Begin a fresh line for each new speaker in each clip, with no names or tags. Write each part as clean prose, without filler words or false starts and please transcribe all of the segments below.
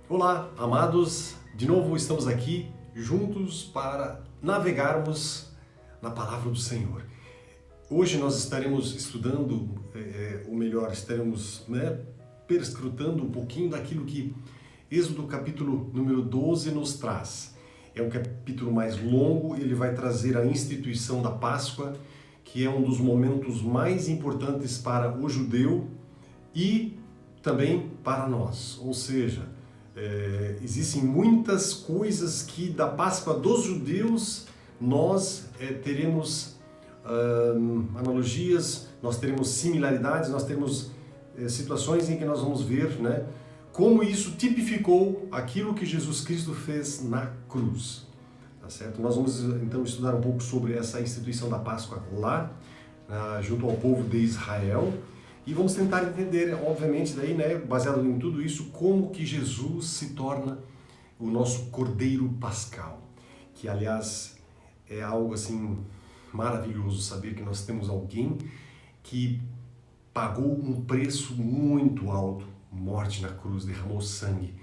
Olá, amados, de novo estamos aqui juntos para navegarmos na Palavra do Senhor. Hoje nós estaremos estudando, ou melhor, estaremos perscrutando um pouquinho daquilo que Êxodo capítulo número 12 nos traz. É um capítulo mais longo, ele vai trazer a instituição da Páscoa, que é um dos momentos mais importantes para o judeu e também para nós, ou seja, existem muitas coisas que da Páscoa dos judeus nós teremos analogias, nós teremos similaridades, nós teremos situações em que nós vamos ver, né, como isso tipificou aquilo que Jesus Cristo fez na cruz. Tá certo? Nós vamos então estudar um pouco sobre essa instituição da Páscoa lá, junto ao povo de Israel. E vamos tentar entender, obviamente, daí, né, baseado em tudo isso, como que Jesus se torna o nosso Cordeiro Pascal. Que, aliás, é algo assim maravilhoso saber que nós temos alguém que pagou um preço muito alto, morte na cruz, derramou sangue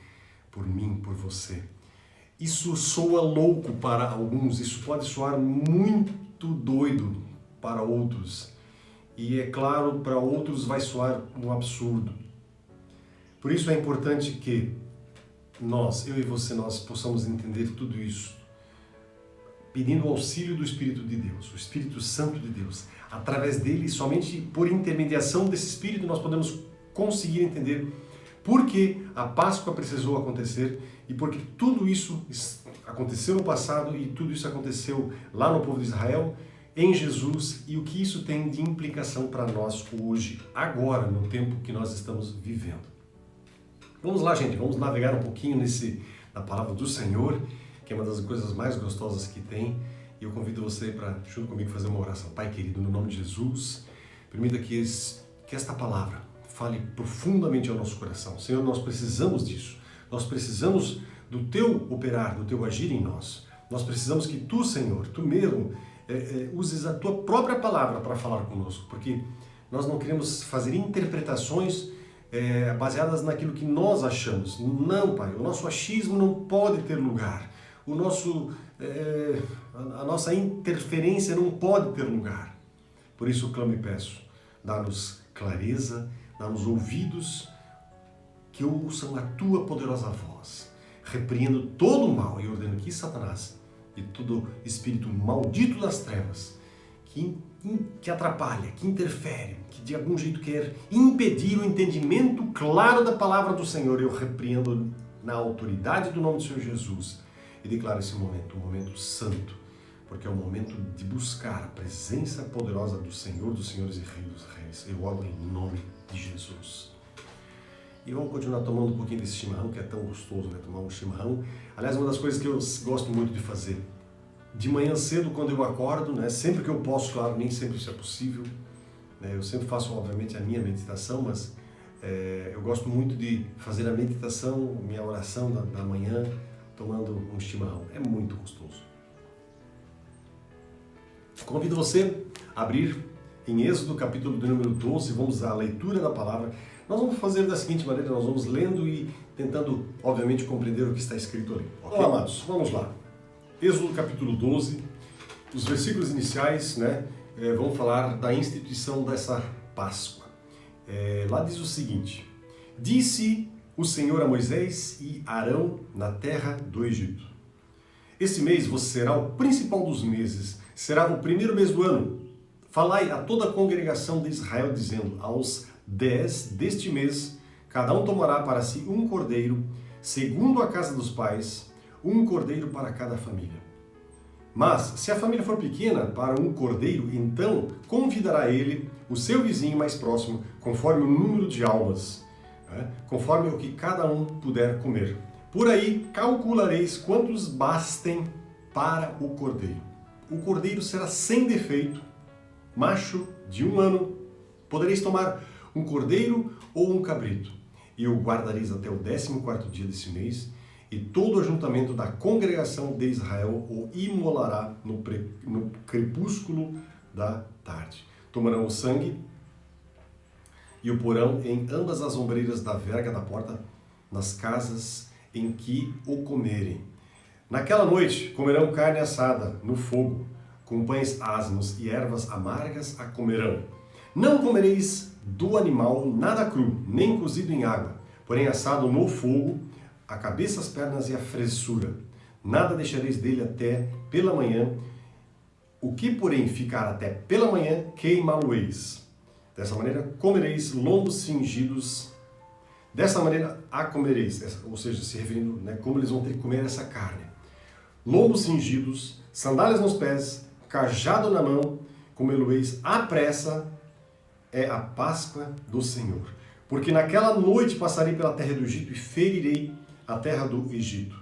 por mim, por você. Isso soa louco para alguns, isso pode soar muito doido para outros. E é claro, para outros vai soar um absurdo. Por isso é importante que nós, eu e você, nós possamos entender tudo isso, pedindo o auxílio do Espírito de Deus, o Espírito Santo de Deus. Através dele, somente por intermediação desse Espírito, nós podemos conseguir entender por que a Páscoa precisou acontecer e porque tudo isso aconteceu no passado e tudo isso aconteceu lá no povo de Israel, em Jesus, e o que isso tem de implicação para nós hoje, agora, no tempo que nós estamos vivendo. Vamos lá, gente, vamos navegar um pouquinho na palavra do Senhor, que é uma das coisas mais gostosas que tem, e eu convido você para, junto comigo, fazer uma oração. Pai querido, no nome de Jesus, permita que esta palavra fale profundamente ao nosso coração. Senhor, nós precisamos disso, nós precisamos do Teu operar, do Teu agir em nós. Nós precisamos que Tu, Senhor, Tu mesmo, uses a Tua própria palavra para falar conosco, porque nós não queremos fazer interpretações baseadas naquilo que nós achamos. Não, Pai, o nosso achismo não pode ter lugar. A nossa interferência não pode ter lugar. Por isso eu clamo e peço, dá-nos clareza, dá-nos ouvidos que ouçam a Tua poderosa voz, repreendo todo o mal e ordeno que Satanás e todo espírito maldito das trevas que atrapalha, que interfere, que de algum jeito quer impedir o entendimento claro da palavra do Senhor, eu repreendo na autoridade do nome do Senhor Jesus e declaro esse momento um momento santo, porque é o momento de buscar a presença poderosa do Senhor, dos senhores e Rei dos reis. Eu oro em nome de Jesus. E vamos continuar tomando um pouquinho desse chimarrão, que é tão gostoso, né? Tomar um chimarrão. Aliás, uma das coisas que eu gosto muito de fazer. De manhã cedo, quando eu acordo, né? Sempre que eu posso, claro, nem sempre isso é possível, né? Eu sempre faço, obviamente, a minha meditação, mas eu gosto muito de fazer a meditação, minha oração da manhã, tomando um chimarrão. É muito gostoso. Convido você a abrir em Êxodo, capítulo de número 12, vamos à leitura da palavra. Nós vamos fazer da seguinte maneira, nós vamos lendo e tentando, obviamente, compreender o que está escrito ali. Ok, amados? Vamos lá. Êxodo capítulo 12, os versículos iniciais, né, vão falar da instituição dessa Páscoa. Lá diz o seguinte: Disse o Senhor a Moisés e Arão na terra do Egito: Este mês você será o principal dos meses, será o primeiro mês do ano. Falai a toda a congregação de Israel, dizendo: Aos 10 deste mês, cada um tomará para si um cordeiro, segundo a casa dos pais, um cordeiro para cada família. Mas, se a família for pequena, para um cordeiro, então convidará ele o seu vizinho mais próximo, conforme o número de almas, conforme o que cada um puder comer. Por aí calculareis quantos bastem para o cordeiro. O cordeiro será sem defeito, macho de 1 ano. Podereis tomar um cordeiro ou um cabrito, e o guardareis até o 14º dia desse mês, e todo o ajuntamento da congregação de Israel o imolará no crepúsculo da tarde. Tomarão o sangue e o porão em ambas as ombreiras da verga da porta, nas casas em que o comerem. Naquela noite comerão carne assada no fogo, com pães asmos e ervas amargas a comerão. Não comereis do animal nada cru, nem cozido em água, porém assado no fogo, a cabeça, as pernas e a fressura. Nada deixareis dele até pela manhã. O que, porém, ficar até pela manhã, queimá-lo-eis. Dessa maneira comereis lombos cingidos. Dessa maneira a comereis, ou seja, se referindo, né, como eles vão ter que comer essa carne. Lombos cingidos, sandálias nos pés, cajado na mão, comê-lo-eis à pressa, é a Páscoa do Senhor. Porque naquela noite passarei pela terra do Egito e ferirei a terra do Egito.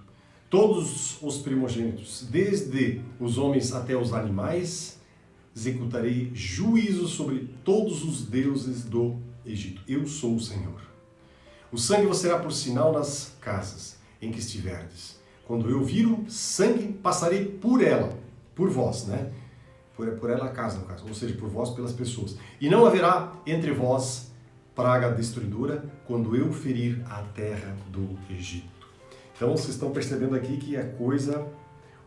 Todos os primogênitos, desde os homens até os animais, executarei juízo sobre todos os deuses do Egito. Eu sou o Senhor. O sangue vos será por sinal nas casas em que estiverdes. Quando eu vir o sangue, passarei por ela, por vós, né? Por ela a casa, no caso, ou seja, por vós, pelas pessoas. E não haverá entre vós praga destruidora quando eu ferir a terra do Egito. Então, vocês estão percebendo aqui que a coisa,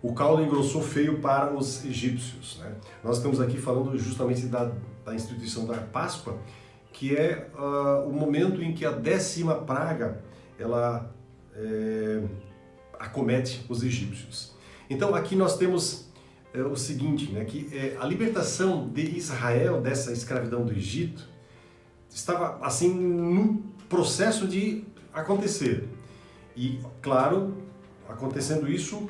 o caldo engrossou feio para os egípcios, né? Nós estamos aqui falando justamente da instituição da Páscoa, que é o momento em que a 10ª praga, ela acomete os egípcios. Então, aqui nós temos o seguinte, né, que a libertação de Israel dessa escravidão do Egito estava assim no processo de acontecer. E, claro, acontecendo isso,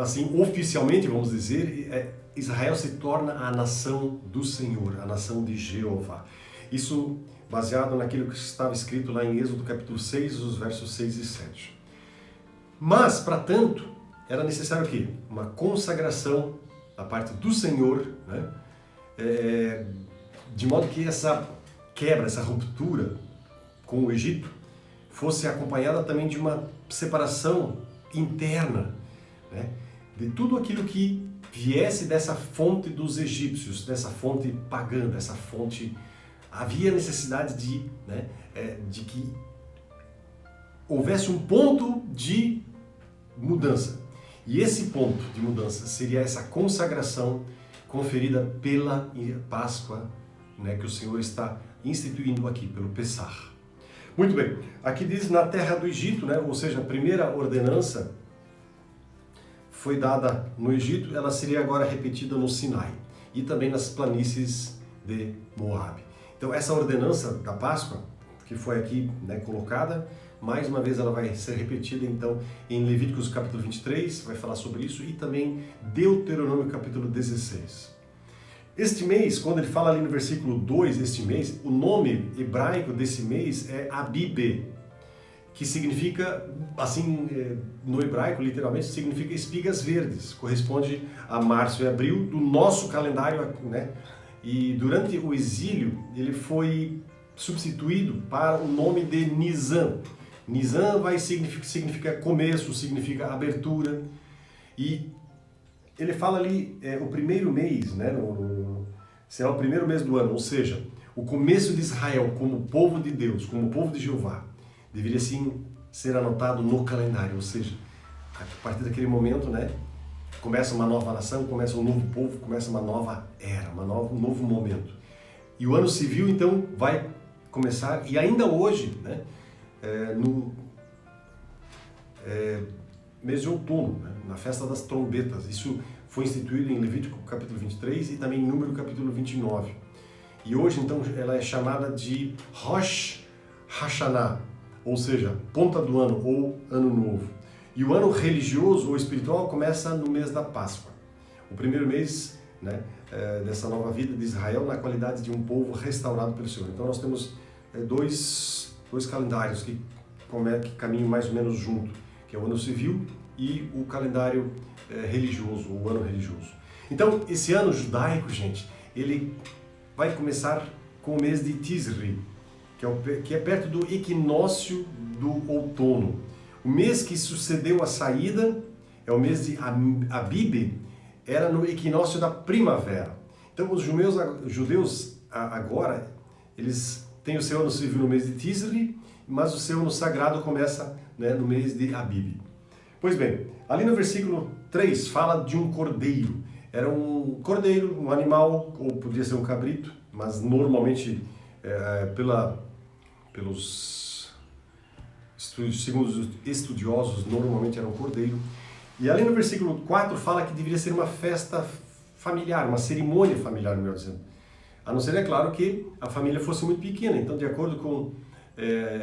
assim, oficialmente, vamos dizer, Israel se torna a nação do Senhor, a nação de Jeová. Isso baseado naquilo que estava escrito lá em Êxodo capítulo 6, os versos 6 e 7. Mas, para tanto, era necessário o quê? Uma consagração da parte do Senhor, né? De modo que essa quebra, essa ruptura com o Egito fosse acompanhada também de uma separação interna, né? De tudo aquilo que viesse dessa fonte dos egípcios, dessa fonte pagã, dessa fonte. Havia necessidade de que houvesse um ponto de mudança. E esse ponto de mudança seria essa consagração conferida pela Páscoa, né, que o Senhor está instituindo aqui, pelo Pessah. Muito bem, aqui diz na terra do Egito, né, ou seja, a primeira ordenança foi dada no Egito, ela seria agora repetida no Sinai e também nas planícies de Moabe. Então essa ordenança da Páscoa, que foi aqui, né, colocada, mais uma vez ela vai ser repetida então em Levíticos capítulo 23, vai falar sobre isso, e também Deuteronômio capítulo 16. Este mês, quando ele fala ali no versículo 2, este mês, o nome hebraico desse mês é Abib, que significa, assim, no hebraico, literalmente, significa espigas verdes, corresponde a março e abril do nosso calendário, né? E durante o exílio, ele foi substituído para o nome de Nisan. Nisan significa começo, significa abertura. E ele fala ali, o primeiro mês, né, será o primeiro mês do ano, ou seja, o começo de Israel como povo de Deus, como povo de Jeová, deveria sim ser anotado no calendário, ou seja, a partir daquele momento, né, começa uma nova nação, começa um novo povo, começa uma nova era, um novo momento. E o ano civil, então, vai começar, e ainda hoje, né, no mês de outono, né, na festa das trombetas. Isso foi instituído em Levítico capítulo 23 e também em Número capítulo 29. E hoje, então, ela é chamada de Rosh Hashanah, ou seja, ponta do ano ou ano novo. E o ano religioso ou espiritual começa no mês da Páscoa, o primeiro mês, né, dessa nova vida de Israel na qualidade de um povo restaurado pelo Senhor. Então nós temos dois calendários que caminham mais ou menos junto, que é o ano civil e o calendário religioso, o ano religioso. Então esse ano judaico, gente, ele vai começar com o mês de Tisri, que é perto do equinócio do outono. O mês que sucedeu a saída é o mês de Abib, era no equinócio da primavera. Então os judeus agora, eles têm o seu ano civil no mês de Tisri mas o seu no sagrado começa, né, no mês de Abib. Pois bem, ali no versículo 3 fala de um cordeiro. Era um cordeiro, um animal, ou podia ser um cabrito, mas normalmente, segundo os estudiosos, normalmente era um cordeiro. E ali no versículo 4 fala que deveria ser uma festa familiar, uma cerimônia familiar, melhor dizendo. A não ser, é claro, que a família fosse muito pequena. Então, de acordo com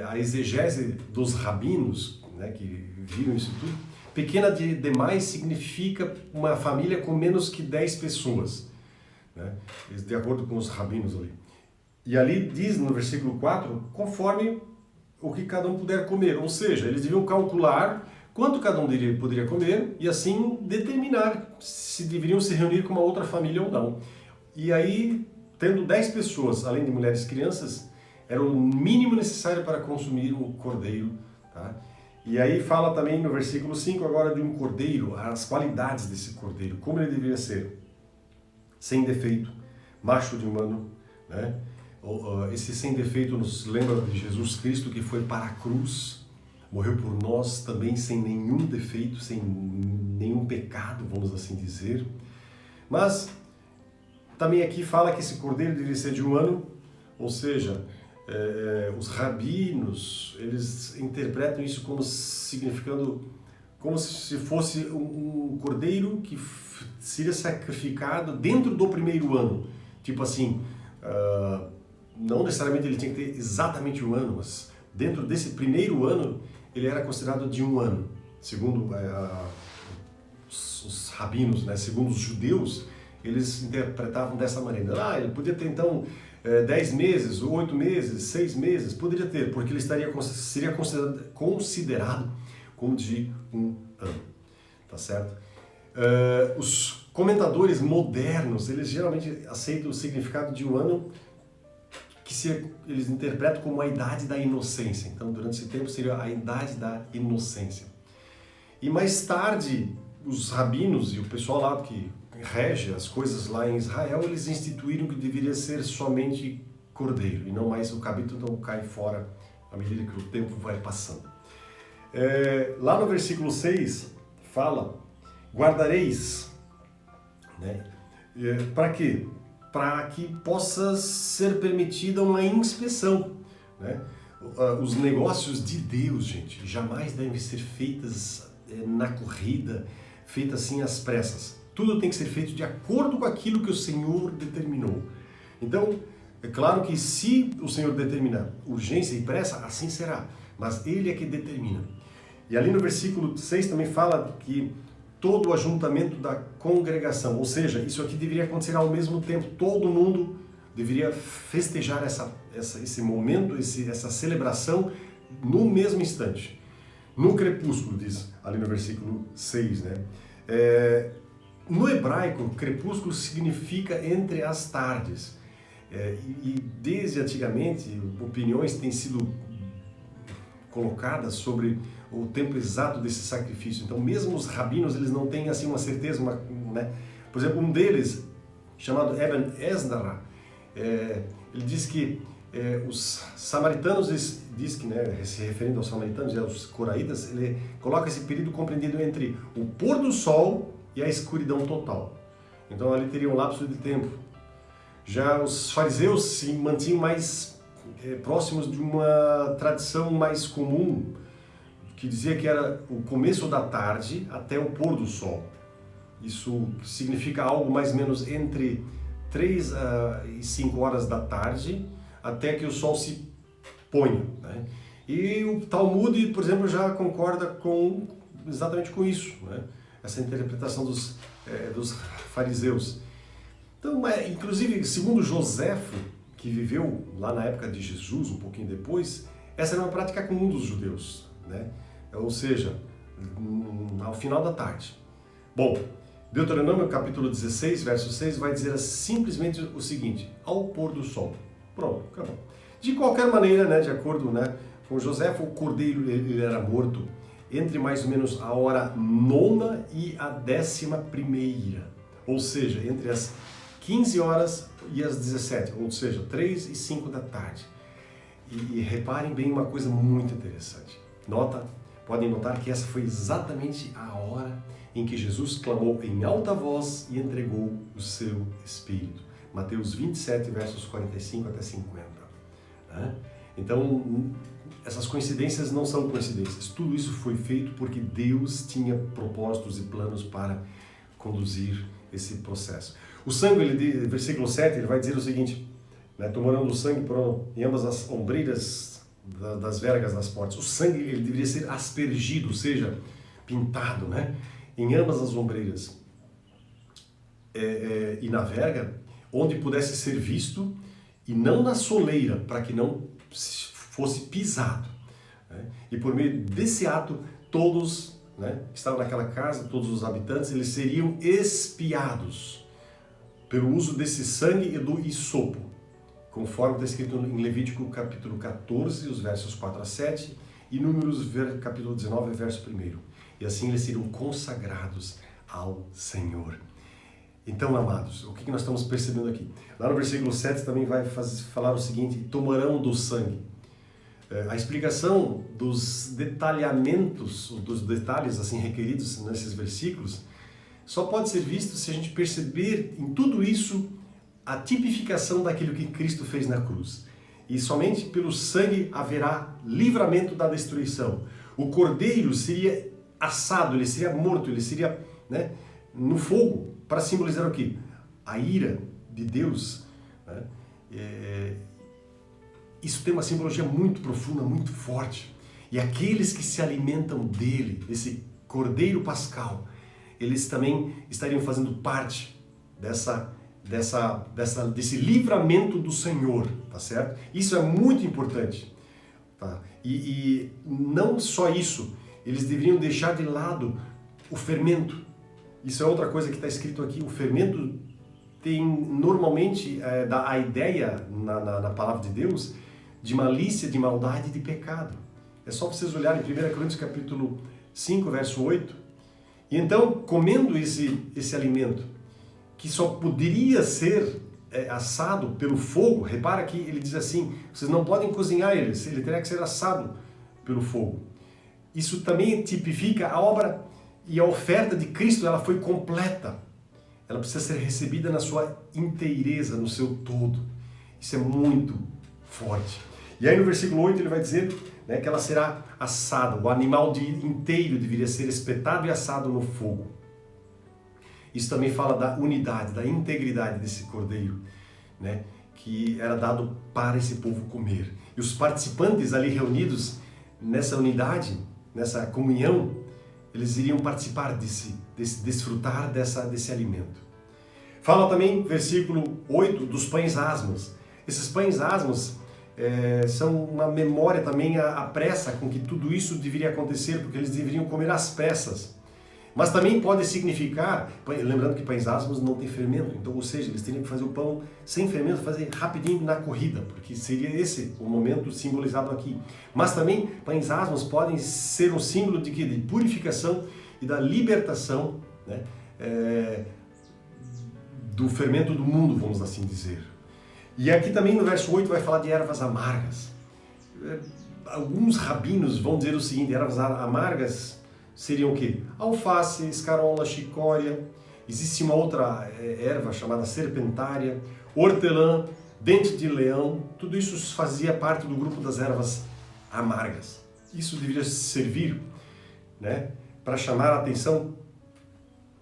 a exegese dos rabinos, né, que viram isso tudo, pequena demais significa uma família com menos que 10 pessoas, né, de acordo com os rabinos ali. E ali diz no versículo 4, conforme o que cada um puder comer. Ou seja, eles deviam calcular quanto cada um poderia comer e assim determinar se deveriam se reunir com uma outra família ou não. E aí, tendo 10 pessoas, além de mulheres e crianças, era o mínimo necessário para consumir o cordeiro. Tá? E aí fala também no versículo 5 agora de um cordeiro, as qualidades desse cordeiro, como ele deveria ser. Sem defeito, macho de um ano, né? Esse sem defeito nos lembra de Jesus Cristo, que foi para a cruz, morreu por nós também sem nenhum defeito, sem nenhum pecado, vamos assim dizer. Mas também aqui fala que esse cordeiro deveria ser de um ano, ou seja, os rabinos, eles interpretam isso como significando, como se fosse um cordeiro que seria sacrificado dentro do primeiro ano. Tipo assim, não necessariamente ele tinha que ter exatamente um ano, mas dentro desse primeiro ano, ele era considerado de um ano. Segundo os rabinos, né? Segundo os judeus, eles interpretavam dessa maneira. Ele podia ter então 10 meses, 8 meses, 6 meses, poderia ter, porque ele seria considerado como de um ano. Tá certo? Os comentadores modernos, eles geralmente aceitam o significado de um ano que eles interpretam como a idade da inocência. Então, durante esse tempo, seria a idade da inocência. E mais tarde, os rabinos e o pessoal lá que rege as coisas lá em Israel, eles instituíram que deveria ser somente cordeiro, e não mais o cabrito, então cai fora à medida que o tempo vai passando. Lá no versículo 6, fala, guardareis, né? Para quê? Para que possa ser permitida uma inspeção, né? Os negócios de Deus, gente, jamais devem ser feitas na corrida, feitas assim às pressas. Tudo tem que ser feito de acordo com aquilo que o Senhor determinou. Então, é claro que se o Senhor determinar urgência e pressa, assim será, mas Ele é que determina. E ali no versículo 6 também fala que todo o ajuntamento da congregação, ou seja, isso aqui deveria acontecer ao mesmo tempo, todo mundo deveria festejar esse momento, essa celebração no mesmo instante. No crepúsculo, diz ali no versículo 6, né? No hebraico, crepúsculo significa entre as tardes. E desde antigamente, opiniões têm sido colocadas sobre o tempo exato desse sacrifício. Então, mesmo os rabinos, eles não têm assim uma certeza, né? Por exemplo, um deles, chamado Eben Ezra, ele diz que os samaritanos, diz que, né, se referindo aos samaritanos e aos coraitas, ele coloca esse período compreendido entre o pôr do sol e a escuridão total. Então, ali teria um lapso de tempo. Já os fariseus se mantinham mais próximos de uma tradição mais comum, que dizia que era o começo da tarde até o pôr do sol. Isso significa algo mais ou menos entre 3 e 5 horas da tarde, até que o sol se ponha, né? E o Talmud, por exemplo, já concorda exatamente com isso, né? Essa interpretação dos fariseus. Então, inclusive, segundo Joséfo, que viveu lá na época de Jesus, um pouquinho depois, essa era uma prática comum dos judeus, né? Ou seja, ao final da tarde. Bom, Deuteronômio capítulo 16, verso 6, vai dizer simplesmente o seguinte: ao pôr do sol. Pronto, acabou. De qualquer maneira, né, de acordo, né, com Joséfo, o cordeiro ele era morto entre mais ou menos a hora 9ª e a 11ª. Ou seja, entre as 15 horas e as 17, ou seja, 3 e 5 da tarde. E reparem bem uma coisa muito interessante. Podem notar que essa foi exatamente a hora em que Jesus clamou em alta voz e entregou o seu Espírito. Mateus 27, versos 45 até 50. Então, essas coincidências não são coincidências. Tudo isso foi feito porque Deus tinha propósitos e planos para conduzir esse processo. O sangue, versículo 7, ele vai dizer o seguinte, né, tomaram do sangue em ambas as ombreiras das vergas das portas. O sangue ele deveria ser aspergido, ou seja, pintado, né, em ambas as ombreiras e na verga, onde pudesse ser visto, e não na soleira, para que não fosse pisado. Né? E por meio desse ato, todos, né, que estavam naquela casa, todos os habitantes, eles seriam expiados pelo uso desse sangue e do hisopo, conforme está escrito em Levítico capítulo 14, os versos 4 a 7, e Números capítulo 19, verso 1. E assim eles seriam consagrados ao Senhor. Então, amados, o que nós estamos percebendo aqui? Lá no versículo 7 também vai falar o seguinte, tomarão do sangue. A explicação dos detalhamentos, dos detalhes assim requeridos nesses versículos, só pode ser visto se a gente perceber em tudo isso a tipificação daquilo que Cristo fez na cruz. E somente pelo sangue haverá livramento da destruição. O cordeiro seria assado, ele seria morto, ele seria, né, no fogo, para simbolizar o quê? A ira de Deus. Né? Isso tem uma simbologia muito profunda, muito forte. E aqueles que se alimentam dele, desse cordeiro pascal, eles também estariam fazendo parte desse livramento do Senhor, tá certo? Isso é muito importante. Tá? E não só isso, eles deveriam deixar de lado o fermento. Isso é outra coisa que está escrito aqui. O fermento tem normalmente dá a ideia na palavra de Deus de malícia, de maldade e de pecado. É só vocês olharem em 1 Coríntios capítulo 5, verso 8. E então, comendo esse alimento, que só poderia ser assado pelo fogo, repara que ele diz assim, vocês não podem cozinhar ele terá que ser assado pelo fogo. Isso também tipifica a obra e a oferta de Cristo, ela foi completa. Ela precisa ser recebida na sua inteireza, no seu todo. Isso é muito forte. E aí no versículo 8 ele vai dizer, né, que ela será assada. O animal inteiro deveria ser espetado e assado no fogo. Isso também fala da unidade, da integridade desse cordeiro, né, que era dado para esse povo comer. E os participantes ali reunidos nessa unidade, nessa comunhão, eles iriam participar desfrutar desse alimento. Fala também, versículo 8, dos pães asmos. Esses pães asmos são uma memória também, a pressa com que tudo isso deveria acontecer, porque eles deveriam comer às pressas. Mas também pode significar, lembrando que pães asmos não tem fermento, então, ou seja, eles teriam que fazer o pão sem fermento, fazer rapidinho na corrida, porque seria esse o momento simbolizado aqui. Mas também pães asmos podem ser um símbolo de quê? De purificação e da libertação, né, do fermento do mundo, vamos assim dizer. E aqui também no verso 8 vai falar de ervas amargas. Alguns rabinos vão dizer o seguinte, ervas amargas seriam o quê? Alface, escarola, chicória. Existe uma outra erva chamada serpentária, hortelã, dente de leão. Tudo isso fazia parte do grupo das ervas amargas. Isso deveria servir, né, para chamar a atenção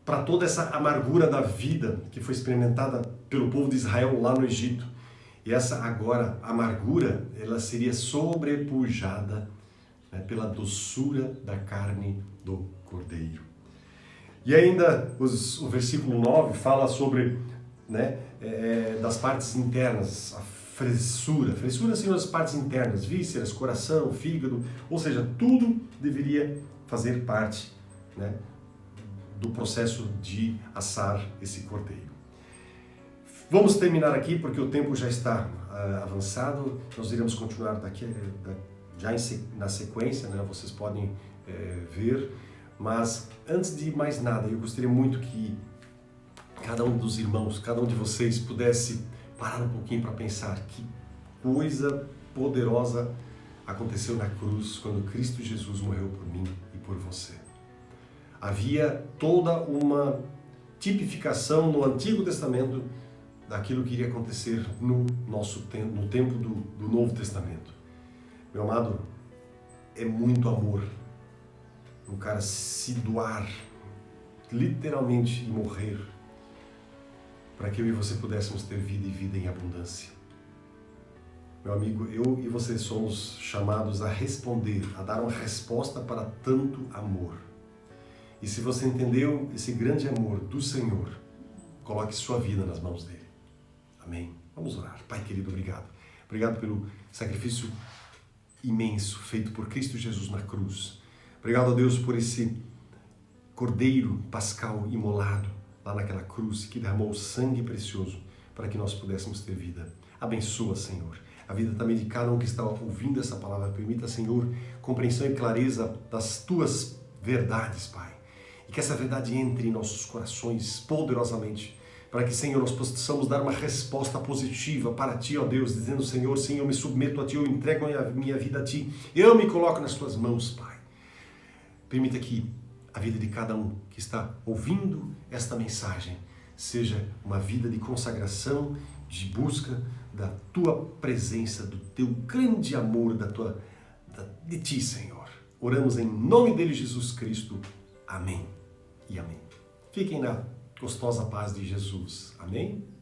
para toda essa amargura da vida que foi experimentada pelo povo de Israel lá no Egito. E essa agora amargura, ela seria sobrepujada, né, pela doçura da carne do cordeiro. E ainda o versículo 9 fala sobre, né, das partes internas, a fressura. Fressura são as partes internas, vísceras, coração, fígado, ou seja, tudo deveria fazer parte, né, do processo de assar esse cordeiro. Vamos terminar aqui porque o tempo já está avançado. Nós iremos continuar já na sequência, né? Vocês podem ver. Mas antes de mais nada, eu gostaria muito que cada um dos irmãos, cada um de vocês pudesse parar um pouquinho para pensar que coisa poderosa aconteceu na cruz, quando Cristo Jesus morreu por mim e por você. Havia toda uma tipificação no Antigo Testamento daquilo que iria acontecer no tempo do Novo Testamento. Meu amado, é muito amor um cara se doar, literalmente, e morrer, para que eu e você pudéssemos ter vida e vida em abundância. Meu amigo, eu e você somos chamados a responder, a dar uma resposta para tanto amor. E se você entendeu esse grande amor do Senhor, coloque sua vida nas mãos dele. Amém? Vamos orar. Pai querido, obrigado. Obrigado pelo sacrifício imenso feito por Cristo Jesus na cruz. Obrigado a Deus por esse cordeiro pascal imolado lá naquela cruz que derramou o sangue precioso para que nós pudéssemos ter vida. Abençoa, Senhor, a vida também de cada um que está ouvindo essa palavra. Permita, Senhor, compreensão e clareza das Tuas verdades, Pai. E que essa verdade entre em nossos corações poderosamente, para que, Senhor, nós possamos dar uma resposta positiva para Ti, ó Deus, dizendo, Senhor, sim, eu me submeto a Ti, eu entrego a minha vida a Ti, eu me coloco nas Tuas mãos, Pai. Permita que a vida de cada um que está ouvindo esta mensagem seja uma vida de consagração, de busca da Tua presença, do Teu grande amor, de Ti, Senhor. Oramos em nome dele, Jesus Cristo. Amém e amém. Fiquem na gostosa paz de Jesus. Amém?